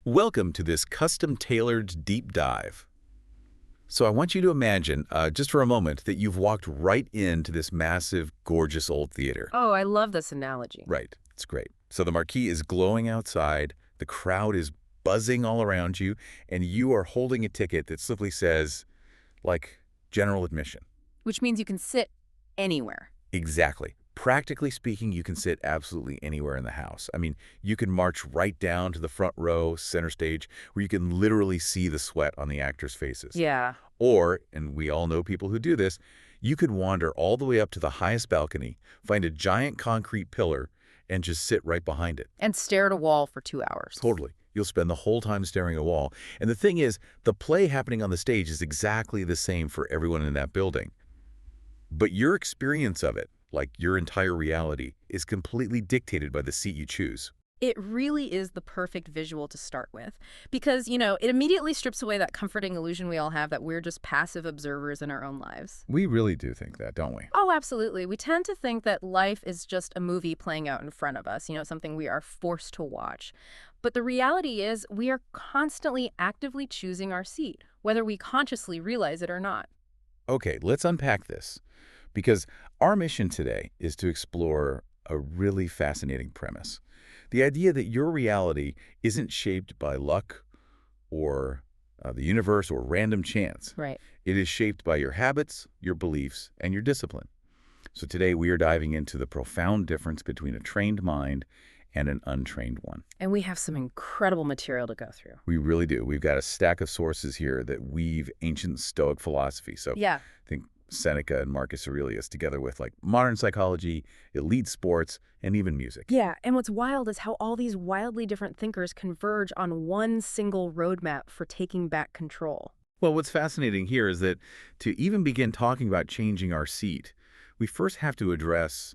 Welcome to this custom-tailored deep dive. So I want you to imagine, just for a moment, that you've walked right into this massive, gorgeous old theater. Oh, I love this analogy. Right, it's great. So the marquee is glowing outside, the crowd is buzzing all around you, and you are holding a ticket that simply says, like, general admission. Which means you can sit anywhere. Exactly. Practically speaking, you can sit absolutely anywhere in the house. I mean, you can march right down to the front row, center stage, where you can literally see the sweat on the actors' faces. Yeah. Or, and we all know people who do this, you could wander all the way up to the highest balcony, find a giant concrete pillar, and just sit right behind it. And stare at a wall for 2 hours. Totally. You'll spend the whole time staring at a wall. And the thing is, the play happening on the stage is exactly the same for everyone in that building. But your experience of it, like your entire reality, is completely dictated by the seat you choose. It really is the perfect visual to start with. Because, it immediately strips away that comforting illusion we all have that we're just passive observers in our own lives. We really do think that, don't we? Oh, absolutely. We tend to think that life is just a movie playing out in front of us, something we are forced to watch. But the reality is we are constantly actively choosing our seat, whether we consciously realize it or not. Okay, let's unpack this. Because our mission today is to explore a really fascinating premise. The idea that your reality isn't shaped by luck or the universe or random chance. Right. It is shaped by your habits, your beliefs, and your discipline. So today we are diving into the profound difference between a trained mind and an untrained one. And we have some incredible material to go through. We really do. We've got a stack of sources here that weave ancient Stoic philosophy. So Yeah. think Seneca and Marcus Aurelius, together with modern psychology, elite sports, and even music. Yeah, and what's wild is how all these wildly different thinkers converge on one single roadmap for taking back control. Well, what's fascinating here is that to even begin talking about changing our seat, we first have to address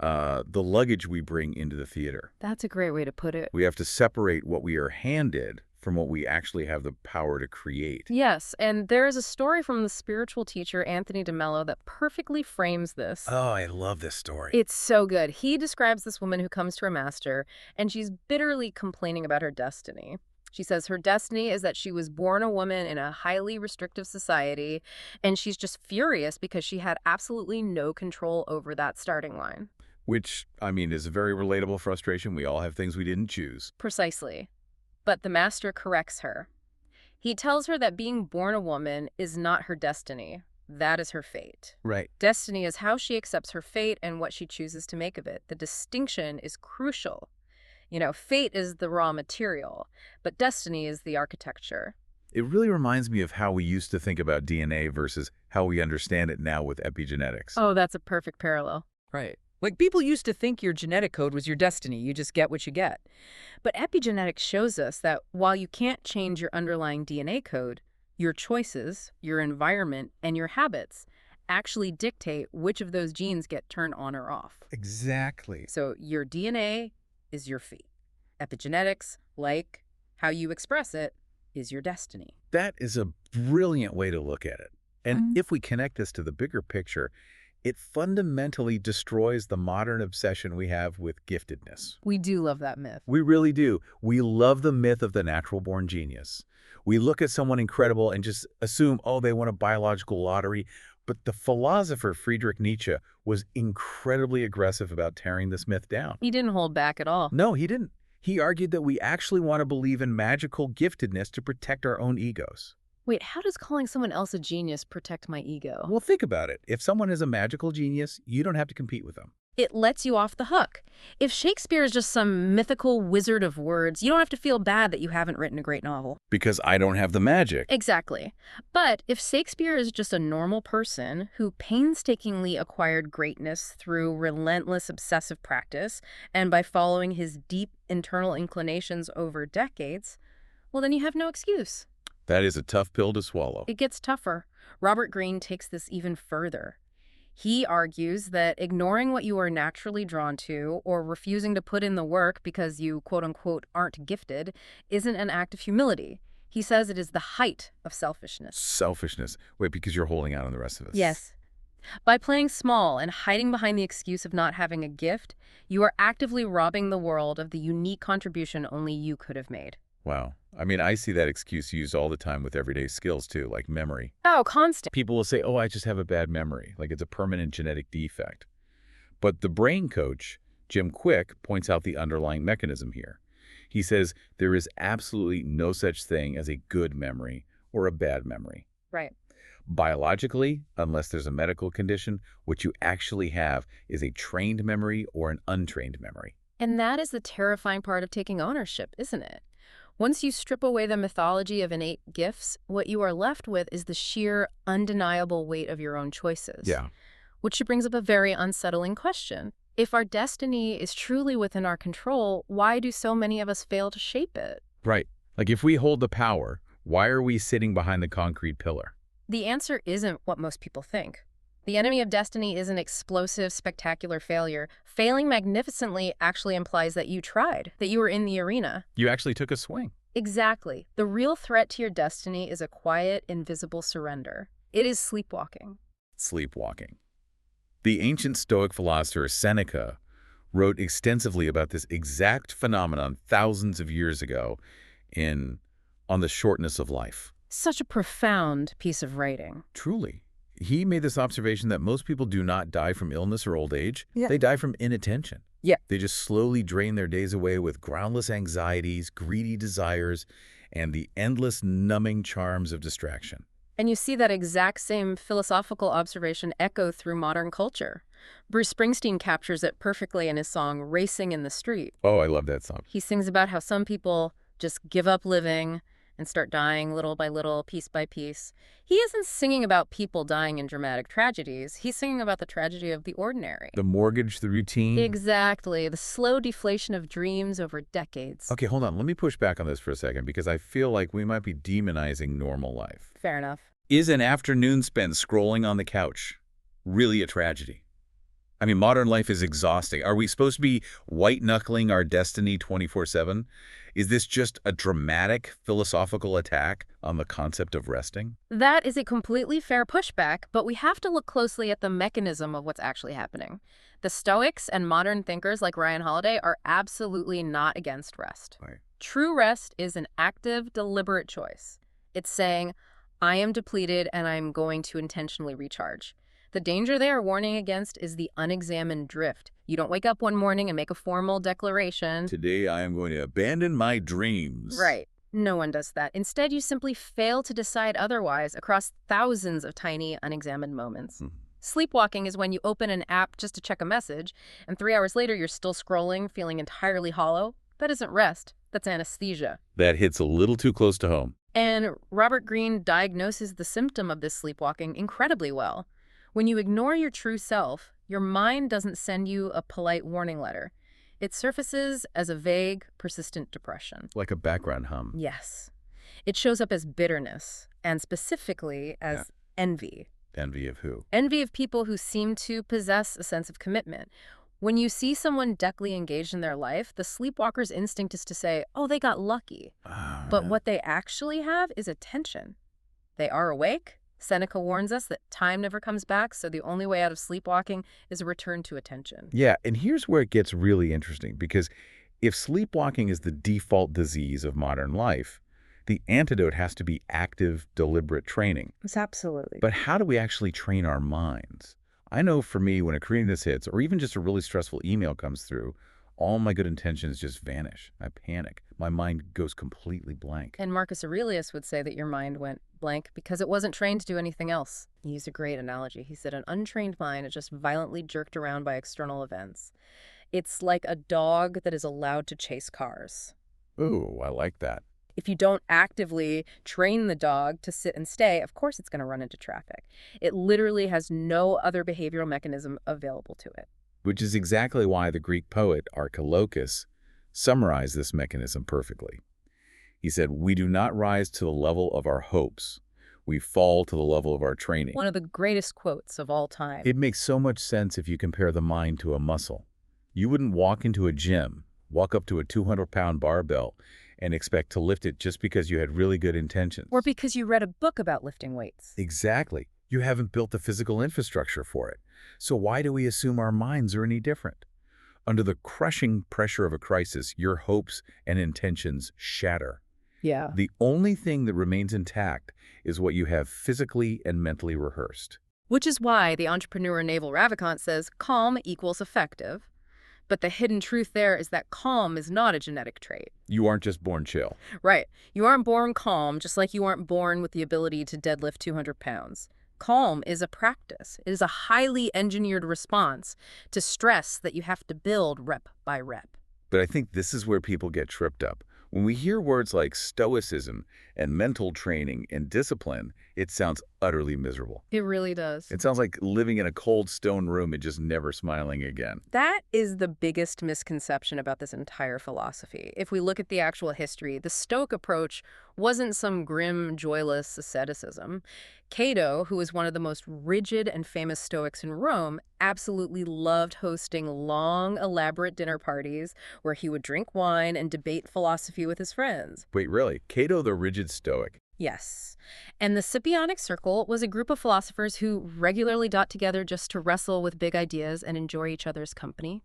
the luggage we bring into the theater. That's a great way to put it. We have to separate what we are handed from what we actually have the power to create. Yes, and there is a story from the spiritual teacher Anthony DeMello that perfectly frames this. Oh, I love this story. It's so good. He describes this woman who comes to her master, and she's bitterly complaining about her destiny. She says her destiny is that she was born a woman in a highly restrictive society, and she's just furious because she had absolutely no control over that starting line. Which, I mean, is a very relatable frustration. We all have things we didn't choose. Precisely. But the master corrects her. He tells her that being born a woman is not her destiny. That is her fate. Right. Destiny is how she accepts her fate and what she chooses to make of it. The distinction is crucial. Fate is the raw material, but destiny is the architecture. It really reminds me of how we used to think about DNA versus how we understand it now with epigenetics. Oh, that's a perfect parallel. Right. Like people used to think your genetic code was your destiny. You just get what you get. But epigenetics shows us that while you can't change your underlying DNA code, your choices, your environment, and your habits actually dictate which of those genes get turned on or off. Exactly. So your DNA is your fate. Epigenetics, like how you express it, is your destiny. That is a brilliant way to look at it. And if we connect this to the bigger picture, it fundamentally destroys the modern obsession we have with giftedness. We do love that myth. We really do. We love the myth of the natural-born genius. We look at someone incredible and just assume, oh, they won a biological lottery. But the philosopher Friedrich Nietzsche was incredibly aggressive about tearing this myth down. He didn't hold back at all. No, he didn't. He argued that we actually want to believe in magical giftedness to protect our own egos. Wait, how does calling someone else a genius protect my ego? Well, think about it. If someone is a magical genius, you don't have to compete with them. It lets you off the hook. If Shakespeare is just some mythical wizard of words, you don't have to feel bad that you haven't written a great novel. Because I don't have the magic. Exactly. But if Shakespeare is just a normal person who painstakingly acquired greatness through relentless obsessive practice and by following his deep internal inclinations over decades, well, then you have no excuse. That is a tough pill to swallow. It gets tougher. Robert Greene takes this even further. He argues that ignoring what you are naturally drawn to or refusing to put in the work because you, quote-unquote, aren't gifted isn't an act of humility. He says it is the height of selfishness. Selfishness. Wait, because you're holding out on the rest of us. Yes. By playing small and hiding behind the excuse of not having a gift, you are actively robbing the world of the unique contribution only you could have made. Wow. I mean, I see that excuse used all the time with everyday skills, too, like memory. Oh, constant. People will say, oh, I just have a bad memory, like it's a permanent genetic defect. But the brain coach, Jim Quick, points out the underlying mechanism here. He says there is absolutely no such thing as a good memory or a bad memory. Right. Biologically, unless there's a medical condition, what you actually have is a trained memory or an untrained memory. And that is the terrifying part of taking ownership, isn't it? Once you strip away the mythology of innate gifts, what you are left with is the sheer, undeniable weight of your own choices. Yeah. Which brings up a very unsettling question. If our destiny is truly within our control, why do so many of us fail to shape it? Right. Like if we hold the power, why are we sitting behind the concrete pillar? The answer isn't what most people think. The enemy of destiny is an explosive, spectacular failure. Failing magnificently actually implies that you tried, that you were in the arena. You actually took a swing. Exactly. The real threat to your destiny is a quiet, invisible surrender. It is sleepwalking. Sleepwalking. The ancient Stoic philosopher Seneca wrote extensively about this exact phenomenon thousands of years ago in On the Shortness of Life. Such a profound piece of writing. Truly. He made this observation that most people do not die from illness or old age. Yeah. They die from inattention. Yeah. They just slowly drain their days away with groundless anxieties, greedy desires, and the endless numbing charms of distraction. And you see that exact same philosophical observation echo through modern culture. Bruce Springsteen captures it perfectly in his song Racing in the Street. Oh, I love that song. He sings about how some people just give up living and start dying little by little, piece by piece. He isn't singing about people dying in dramatic tragedies. He's singing about the tragedy of the ordinary. The mortgage, the routine. Exactly. The slow deflation of dreams over decades. Okay, hold on. Let me push back on this for a second because I feel like we might be demonizing normal life. Fair enough. Is an afternoon spent scrolling on the couch really a tragedy? I mean, modern life is exhausting. Are we supposed to be white-knuckling our destiny 24/7? Is this just a dramatic philosophical attack on the concept of resting? That is a completely fair pushback, but we have to look closely at the mechanism of what's actually happening. The Stoics and modern thinkers like Ryan Holiday are absolutely not against rest. Right. True rest is an active, deliberate choice. It's saying, I am depleted and I'm going to intentionally recharge. The danger they are warning against is the unexamined drift. You don't wake up one morning and make a formal declaration. Today I am going to abandon my dreams. Right. No one does that. Instead, you simply fail to decide otherwise across thousands of tiny, unexamined moments. Sleepwalking is when you open an app just to check a message, and 3 hours later you're still scrolling, feeling entirely hollow. That isn't rest. That's anesthesia. That hits a little too close to home. And Robert Greene diagnoses the symptom of this sleepwalking incredibly well. When you ignore your true self, your mind doesn't send you a polite warning letter. It surfaces as a vague, persistent depression. Like a background hum. Yes. It shows up as bitterness, and specifically as envy. Envy of who? Envy of people who seem to possess a sense of commitment. When you see someone deckly engaged in their life, the sleepwalker's instinct is to say, oh, they got lucky. But what they actually have is attention. They are awake. Seneca warns us that time never comes back, so the only way out of sleepwalking is a return to attention. Yeah, and here's where it gets really interesting, because if sleepwalking is the default disease of modern life, the antidote has to be active, deliberate training. It's absolutely. But how do we actually train our minds? I know for me, when a creatinous hits, or even just a really stressful email comes through, all my good intentions just vanish. I panic. My mind goes completely blank. And Marcus Aurelius would say that your mind went blank because it wasn't trained to do anything else. He used a great analogy. He said an untrained mind is just violently jerked around by external events. It's like a dog that is allowed to chase cars. Ooh, I like that. If you don't actively train the dog to sit and stay, of course it's going to run into traffic. It literally has no other behavioral mechanism available to it. Which is exactly why the Greek poet Archilochus summarized this mechanism perfectly. He said, we do not rise to the level of our hopes. We fall to the level of our training. One of the greatest quotes of all time. It makes so much sense if you compare the mind to a muscle. You wouldn't walk into a gym, walk up to a 200-pound barbell, and expect to lift it just because you had really good intentions. Or because you read a book about lifting weights. Exactly. You haven't built the physical infrastructure for it. So why do we assume our minds are any different? Under the crushing pressure of a crisis, your hopes and intentions shatter. Yeah. The only thing that remains intact is what you have physically and mentally rehearsed. Which is why the entrepreneur Naval Ravikant says calm equals effective. But the hidden truth there is that calm is not a genetic trait. You aren't just born chill. Right. You aren't born calm, just like you aren't born with the ability to deadlift 200 pounds. Calm is a practice. It is a highly engineered response to stress that you have to build rep by rep. But I think this is where people get tripped up. When we hear words like stoicism and mental training and discipline, it sounds utterly miserable. It really does. It sounds like living in a cold stone room and just never smiling again. That is the biggest misconception about this entire philosophy. If we look at the actual history, the Stoic approach wasn't some grim, joyless asceticism. Cato, who was one of the most rigid and famous Stoics in Rome, absolutely loved hosting long, elaborate dinner parties where he would drink wine and debate philosophy with his friends. Wait, really? Cato the rigid Stoic? Yes. And the Scipionic Circle was a group of philosophers who regularly got together just to wrestle with big ideas and enjoy each other's company.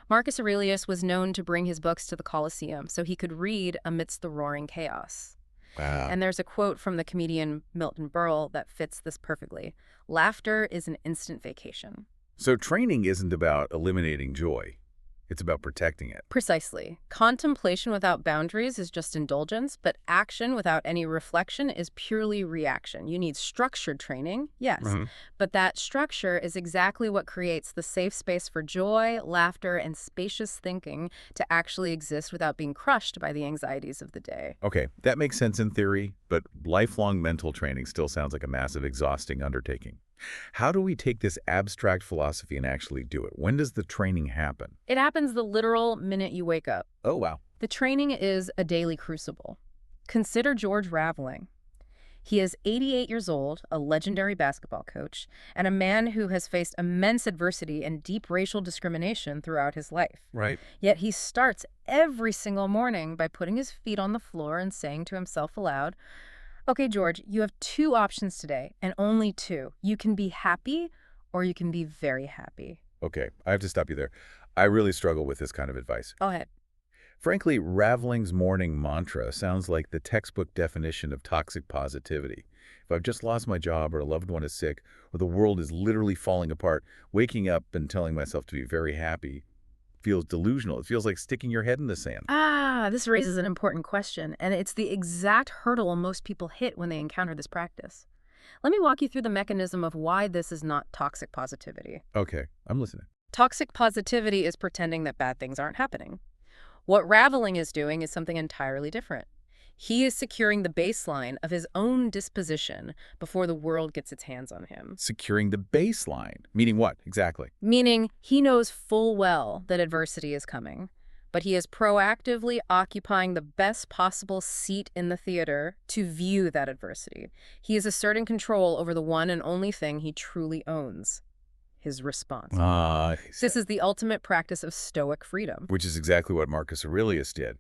Marcus Aurelius was known to bring his books to the Colosseum so he could read amidst the roaring chaos. Wow. And there's a quote from the comedian Milton Berle that fits this perfectly. Laughter is an instant vacation. So training isn't about eliminating joy. It's about protecting it. Precisely. Contemplation without boundaries is just indulgence, but action without any reflection is purely reaction. You need structured training, yes, but that structure is exactly what creates the safe space for joy, laughter, and spacious thinking to actually exist without being crushed by the anxieties of the day. Okay, that makes sense in theory, but lifelong mental training still sounds like a massive, exhausting undertaking. How do we take this abstract philosophy and actually do it? When does the training happen? It happens the literal minute you wake up. Oh, wow. The training is a daily crucible. Consider George Raveling. He is 88 years old, a legendary basketball coach, and a man who has faced immense adversity and deep racial discrimination throughout his life. Right. Yet he starts every single morning by putting his feet on the floor and saying to himself aloud, "Okay, George, you have two options today, and only two. You can be happy or you can be very happy." Okay, I have to stop you there. I really struggle with this kind of advice. Go ahead. Frankly, Raveling's morning mantra sounds like the textbook definition of toxic positivity. If I've just lost my job or a loved one is sick or the world is literally falling apart, waking up and telling myself to be very happy feels delusional. It feels like sticking your head in the sand. This raises an important question, and it's the exact hurdle most people hit when they encounter this practice. Let me walk you through the mechanism of why this is not toxic positivity. Okay, I'm listening. Toxic positivity is pretending that bad things aren't happening. What Raveling is doing is something entirely different. He is securing the baseline of his own disposition before the world gets its hands on him. Securing the baseline. Meaning what, exactly? Meaning, he knows full well that adversity is coming, but he is proactively occupying the best possible seat in the theater to view that adversity. He is asserting control over the one and only thing he truly owns: his response. This is the ultimate practice of Stoic freedom. Which is exactly what Marcus Aurelius did.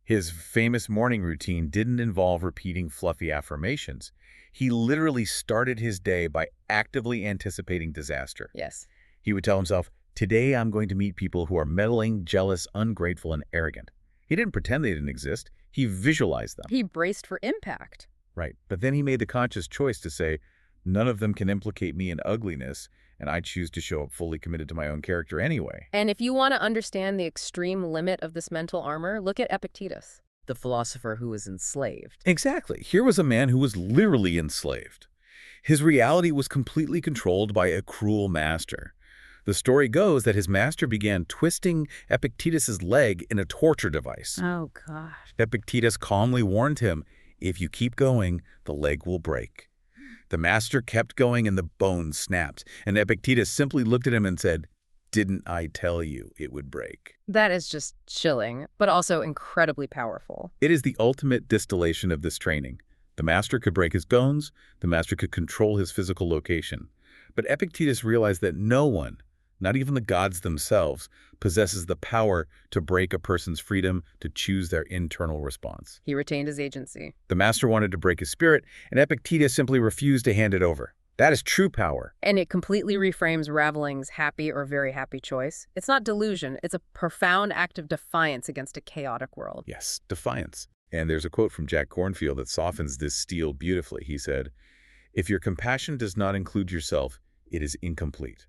His famous morning routine didn't involve repeating fluffy affirmations. He literally started his day by actively anticipating disaster. Yes. He would tell himself, "Today I'm going to meet people who are meddling, jealous, ungrateful, and arrogant." He didn't pretend they didn't exist. He visualized them. He braced for impact. Right. But then he made the conscious choice to say, none of them can implicate me in ugliness, and I choose to show up fully committed to my own character anyway. And if you want to understand the extreme limit of this mental armor, look at Epictetus. The philosopher who was enslaved. Exactly. Here was a man who was literally enslaved. His reality was completely controlled by a cruel master. The story goes that his master began twisting Epictetus's leg in a torture device. Oh, gosh. Epictetus calmly warned him, "If you keep going, the leg will break." The master kept going and the bone snapped, and Epictetus simply looked at him and said, "Didn't I tell you it would break?" That is just chilling, but also incredibly powerful. It is the ultimate distillation of this training. The master could break his bones, the master could control his physical location. But Epictetus realized that no one, not even the gods themselves, possesses the power to break a person's freedom to choose their internal response. He retained his agency. The master wanted to break his spirit, and Epictetus simply refused to hand it over. That is true power. And it completely reframes Raveling's happy or very happy choice. It's not delusion. It's a profound act of defiance against a chaotic world. Yes, defiance. And there's a quote from Jack Kornfield that softens this steel beautifully. He said, "If your compassion does not include yourself, it is incomplete."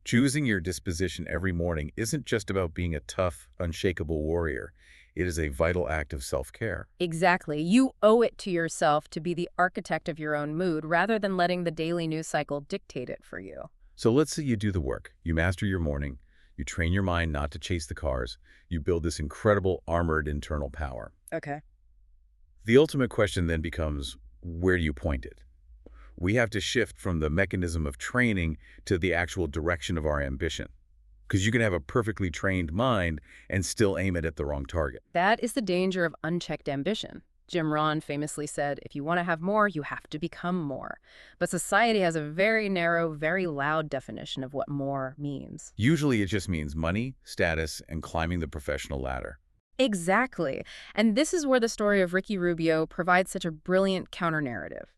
Choosing your disposition every morning isn't just about being a tough, unshakable warrior. It is a vital act of self-care. Exactly. You owe it to yourself to be the architect of your own mood rather than letting the daily news cycle dictate it for you. So let's say you do the work. You master your morning. You train your mind not to chase the cars. You build this incredible armored internal power. Okay. The ultimate question then becomes, where do you point it? We have to shift from the mechanism of training to the actual direction of our ambition. Because you can have a perfectly trained mind and still aim it at the wrong target. That is the danger of unchecked ambition. Jim Rohn famously said, if you want to have more, you have to become more. But society has a very narrow, very loud definition of what more means. Usually it just means money, status, and climbing the professional ladder. Exactly. And this is where the story of Ricky Rubio provides such a brilliant counter-narrative.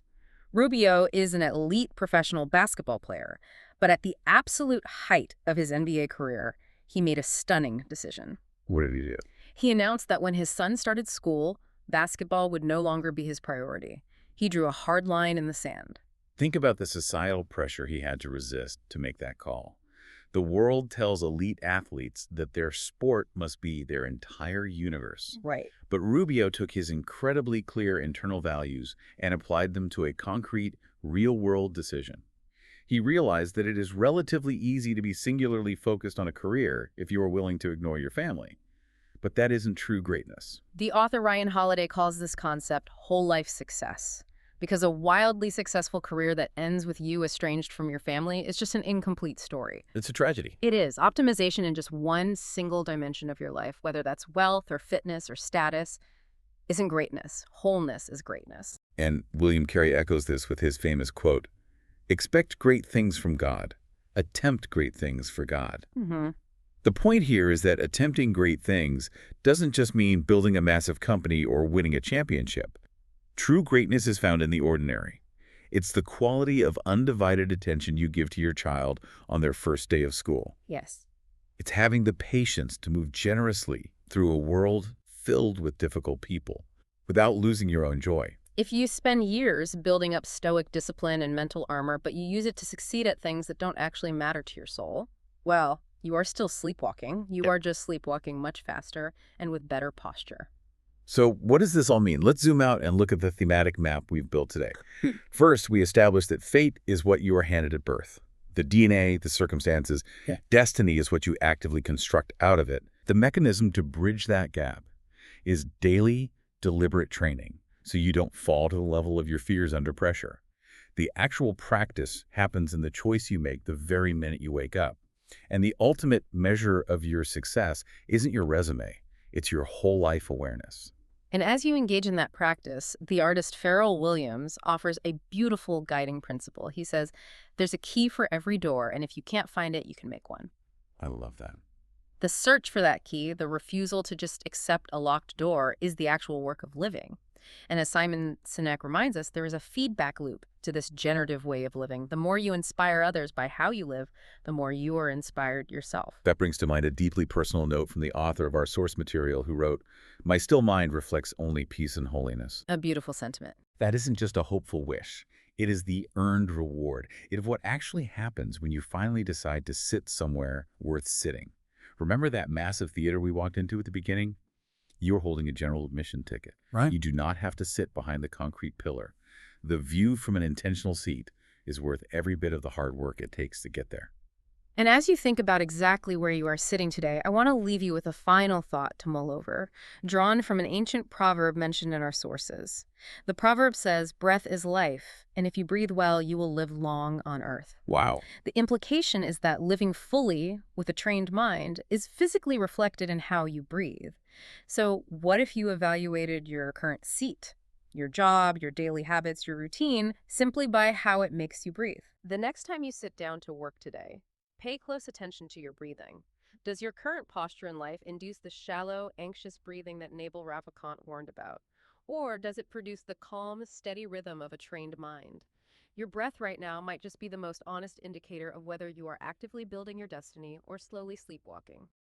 Rubio is an elite professional basketball player, but at the absolute height of his NBA career, he made a stunning decision. What did he do? He announced that when his son started school, basketball would no longer be his priority. He drew a hard line in the sand. Think about the societal pressure he had to resist to make that call. The world tells elite athletes that their sport must be their entire universe. Right. But Rubio took his incredibly clear internal values and applied them to a concrete, real-world decision. He realized that it is relatively easy to be singularly focused on a career if you are willing to ignore your family. But that isn't true greatness. The author Ryan Holiday calls this concept whole life success, because a wildly successful career that ends with you estranged from your family is just an incomplete story. It's a tragedy. It is. Optimization in just one single dimension of your life, whether that's wealth or fitness or status, isn't greatness. Wholeness is greatness. And William Carey echoes this with his famous quote, "Expect great things from God. Attempt great things for God." Mm-hmm. The point here is that attempting great things doesn't just mean building a massive company or winning a championship. True greatness is found in the ordinary. It's the quality of undivided attention you give to your child on their first day of school. Yes. It's having the patience to move generously through a world filled with difficult people without losing your own joy. If you spend years building up stoic discipline and mental armor, but you use it to succeed at things that don't actually matter to your soul, well, you are still sleepwalking. You are just sleepwalking much faster and with better posture. So what does this all mean? Let's zoom out and look at the thematic map we've built today. First, we established that fate is what you are handed at birth. The DNA, the circumstances, destiny is what you actively construct out of it. The mechanism to bridge that gap is daily, deliberate training, so you don't fall to the level of your fears under pressure. The actual practice happens in the choice you make the very minute you wake up. And the ultimate measure of your success isn't your resume, it's your whole life awareness. And as you engage in that practice, the artist Pharrell Williams offers a beautiful guiding principle. He says, there's a key for every door, and if you can't find it, you can make one. I love that. The search for that key, the refusal to just accept a locked door, is the actual work of living. And as Simon Sinek reminds us, there is a feedback loop to this generative way of living. The more you inspire others by how you live, the more you are inspired yourself. That brings to mind a deeply personal note from the author of our source material who wrote, "My still mind reflects only peace and holiness." A beautiful sentiment. That isn't just a hopeful wish. It is the earned reward. It is what actually happens when you finally decide to sit somewhere worth sitting. Remember that massive theater we walked into at the beginning? You're holding a general admission ticket. Right. You do not have to sit behind the concrete pillar. The view from an intentional seat is worth every bit of the hard work it takes to get there. And as you think about exactly where you are sitting today, I want to leave you with a final thought to mull over, drawn from an ancient proverb mentioned in our sources. The proverb says, breath is life, and if you breathe well, you will live long on earth. Wow. The implication is that living fully with a trained mind is physically reflected in how you breathe. So what if you evaluated your current seat, your job, your daily habits, your routine, simply by how it makes you breathe? The next time you sit down to work today, pay close attention to your breathing. Does your current posture in life induce the shallow, anxious breathing that Naval Ravikant warned about? Or does it produce the calm, steady rhythm of a trained mind? Your breath right now might just be the most honest indicator of whether you are actively building your destiny or slowly sleepwalking.